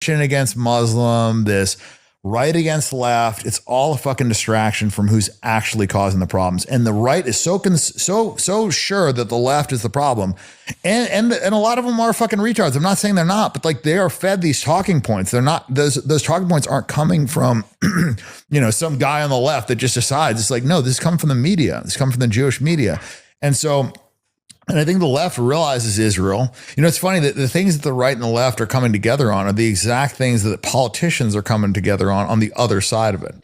Christian against Muslim, this right against left. It's all a fucking distraction from who's actually causing the problems. And the right is so sure that the left is the problem. And a lot of them are fucking retards. I'm not saying they're not, but like they are fed these talking points. They're not, those talking points aren't coming from, some guy on the left that just decides. It's like, no, this is coming from the media. This is coming from the Jewish media. And I think the left realizes Israel. It's funny that the things that the right and the left are coming together on are the exact things that politicians are coming together on the other side of it.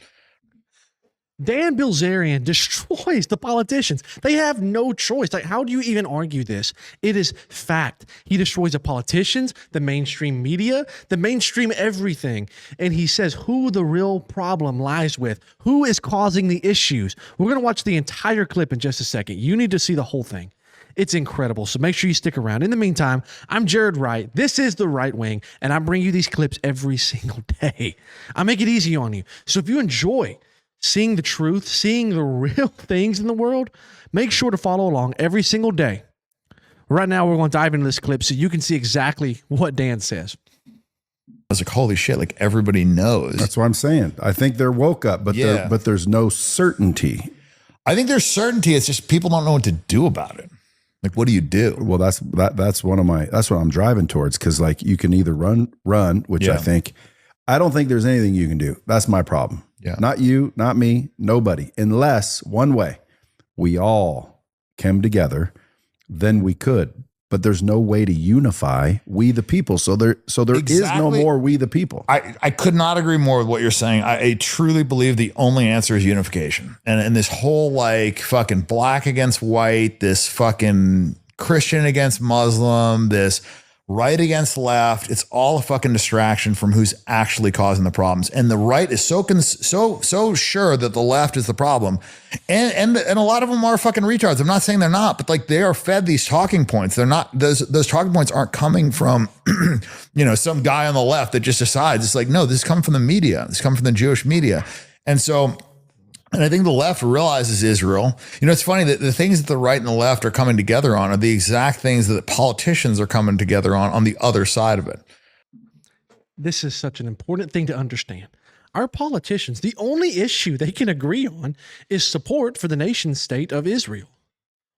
Dan Bilzerian destroys the politicians. They have no choice. Like, how do you even argue this? It is fact. He destroys the politicians, the mainstream media, the mainstream everything. And he says who the real problem lies with, who is causing the issues. We're going to watch the entire clip in just a second. You need to see the whole thing. It's incredible. So make sure you stick around. In the meantime, I'm Jared Wright. This is The Right Wing, and I bring you these clips every single day. I make it easy on you. So if you enjoy seeing the truth, seeing the real things in the world, make sure to follow along every single day. Right now, we're going to dive into this clip so you can see exactly what Dan says. I was like, holy shit, like everybody knows. That's what I'm saying. I think they're woke up, but there's no certainty. I think there's certainty. It's just people don't know what to do about it. Like, what do you do? Well, that's what I'm driving towards. Cause like you can either run, which I don't think there's anything you can do. That's my problem. Yeah. Not you, not me, nobody, unless one way we all came together, then we could, but there's no way to unify we the people. So there is no more we the people. I could not agree more with what you're saying. I truly believe the only answer is unification. And this whole like fucking black against white, this fucking Christian against Muslim, this right against left, it's all a fucking distraction from who's actually causing the problems. And the right is so sure that the left is the problem. And a lot of them are fucking retards. I'm not saying they're not, but like they are fed these talking points. They're not, those talking points aren't coming from, some guy on the left that just decides. It's like, no, this is coming from the media. This is coming from the Jewish media. And I think the left realizes Israel. It's funny that the things that the right and the left are coming together on are the exact things that politicians are coming together on the other side of it. This is such an important thing to understand. Our politicians, the only issue they can agree on is support for the nation state of Israel.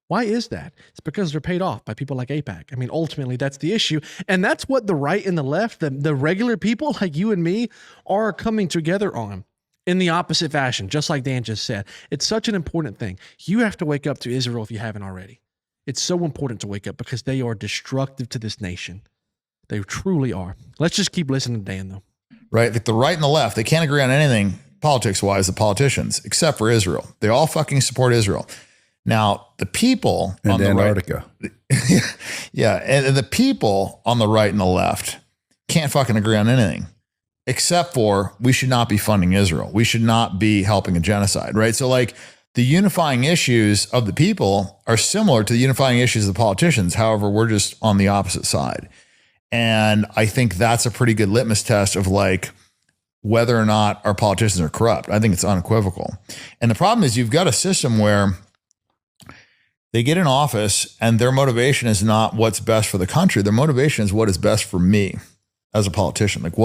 Why is that? It's because they're paid off by people like AIPAC. I mean, ultimately, that's the issue. And that's what the right and the left, the regular people like you and me, are coming together on. In the opposite fashion, just like Dan just said. It's such an important thing. You have to wake up to Israel if you haven't already. It's so important to wake up because they are destructive to this nation. They truly are. Let's just keep listening to Dan, though. Right? Like the right and the left, they can't agree on anything politics-wise, the politicians, except for Israel. They all fucking support Israel. Now, the people on the Antarctica. Right, yeah, and the people on the right and the left can't fucking agree on anything. Except for we should not be funding Israel. We should not be helping a genocide, right? So like the unifying issues of the people are similar to the unifying issues of the politicians. However, we're just on the opposite side. And I think that's a pretty good litmus test of like whether or not our politicians are corrupt. I think it's unequivocal. And the problem is you've got a system where they get in office and their motivation is not what's best for the country. Their motivation is what is best for me as a politician. Like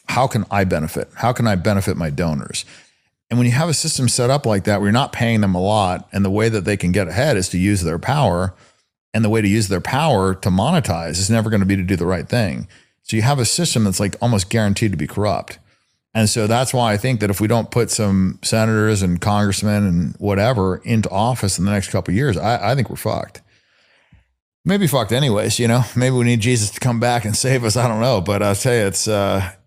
how can I benefit? How can I benefit my donors? And when you have a system set up like that, where you're not paying them a lot, and the way that they can get ahead is to use their power, and the way to use their power to monetize is never going to be to do the right thing. So you have a system that's like almost guaranteed to be corrupt. And so that's why I think that if we don't put some senators and congressmen and whatever into office in the next couple of years, I think we're fucked. Maybe fucked anyways, maybe we need Jesus to come back and save us. I don't know. But I'll tell you,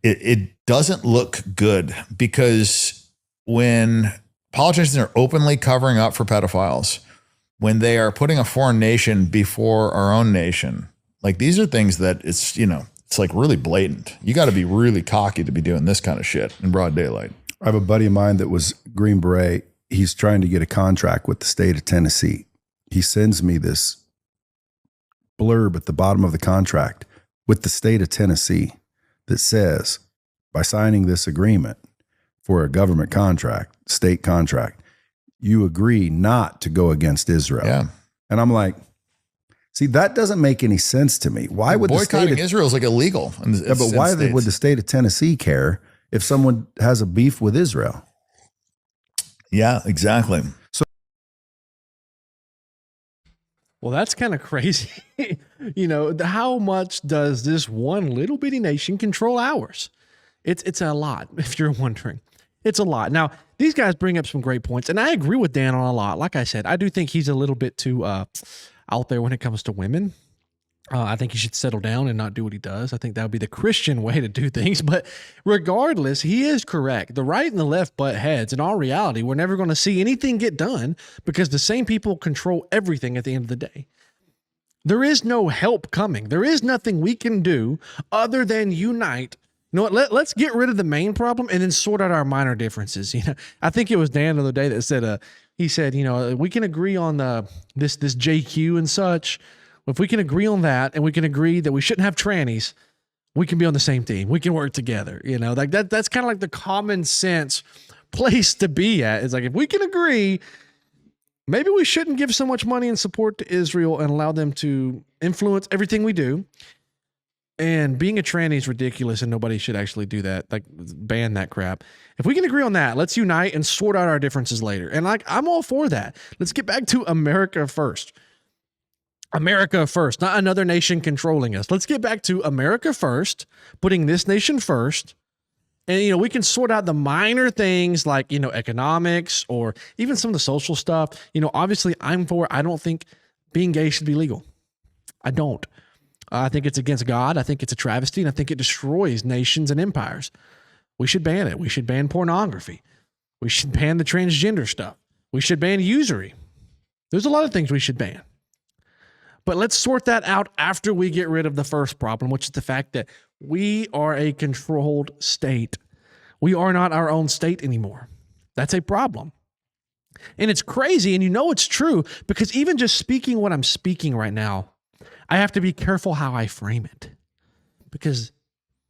it doesn't look good, because when politicians are openly covering up for pedophiles, when they are putting a foreign nation before our own nation, like these are things that it's like really blatant. You got to be really cocky to be doing this kind of shit in broad daylight. I have a buddy of mine that was Green Beret. He's trying to get a contract with the state of Tennessee. He sends me this blurb at the bottom of the contract with the state of Tennessee that says, by signing this agreement for a government contract, state contract, you agree not to go against Israel. Yeah. And I'm like, See, that doesn't make any sense to me. Why would boycotting Israel is like illegal? Yeah, but why would the state of Tennessee care if someone has a beef with Israel? Yeah, exactly. So, Well, that's kind of crazy. How much does this one little bitty nation control ours? It's a lot, if you're wondering. It's a lot. Now, these guys bring up some great points, and I agree with Dan on a lot. Like I said, I do think he's a little bit too out there when it comes to women. I think he should settle down and not do what he does. I think that would be the Christian way to do things. But regardless, he is correct. The right and the left butt heads. In all reality, we're never going to see anything get done because the same people control everything at the end of the day. There is no help coming. There is nothing we can do other than unite. You know what? Let's get rid of the main problem and then sort out our minor differences. I think it was Dan the other day that said, he said, we can agree on this JQ and such. If we can agree on that and we can agree that we shouldn't have trannies, we can be on the same team. We can work together. Like that's kind of like the common sense place to be at. It's like, if we can agree, maybe we shouldn't give so much money and support to Israel and allow them to influence everything we do. And being a tranny is ridiculous and nobody should actually do that. Like, ban that crap. If we can agree on that, let's unite and sort out our differences later. And I'm all for that. Let's get back to America first. America first, not another nation controlling us. Let's get back to America first, putting this nation first. And, we can sort out the minor things like, economics or even some of the social stuff. Obviously I don't think being gay should be legal. I don't. I think it's against God. I think it's a travesty, and I think it destroys nations and empires. We should ban it. We should ban pornography. We should ban the transgender stuff. We should ban usury. There's a lot of things we should ban. But let's sort that out after we get rid of the first problem, which is the fact that we are a controlled state. We are not our own state anymore. That's a problem. And it's crazy, and it's true, because even just speaking what I'm speaking right now, I have to be careful how I frame it, because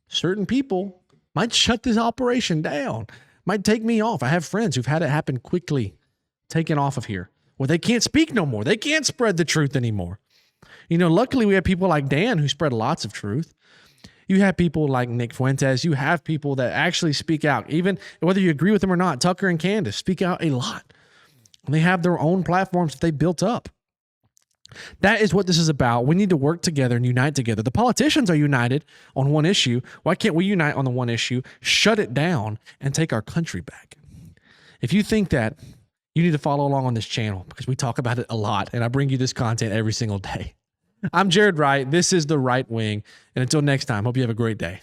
certain people might shut this operation down, might take me off. I have friends who've had it happen quickly, taken off of here, where they can't speak no more. They can't spread the truth anymore. Luckily we have people like Dan who spread lots of truth. You have people like Nick Fuentes. You have people that actually speak out, even whether you agree with them or not. Tucker and Candace speak out a lot. And they have their own platforms that they built up. That is what this is about. We need to work together and unite together. The politicians are united on one issue. Why can't we unite on the one issue, shut it down, and take our country back? If you think that, you need to follow along on this channel, because we talk about it a lot, and I bring you this content every single day. I'm Jared Wright. This is The Right Wing. And until next time, hope you have a great day.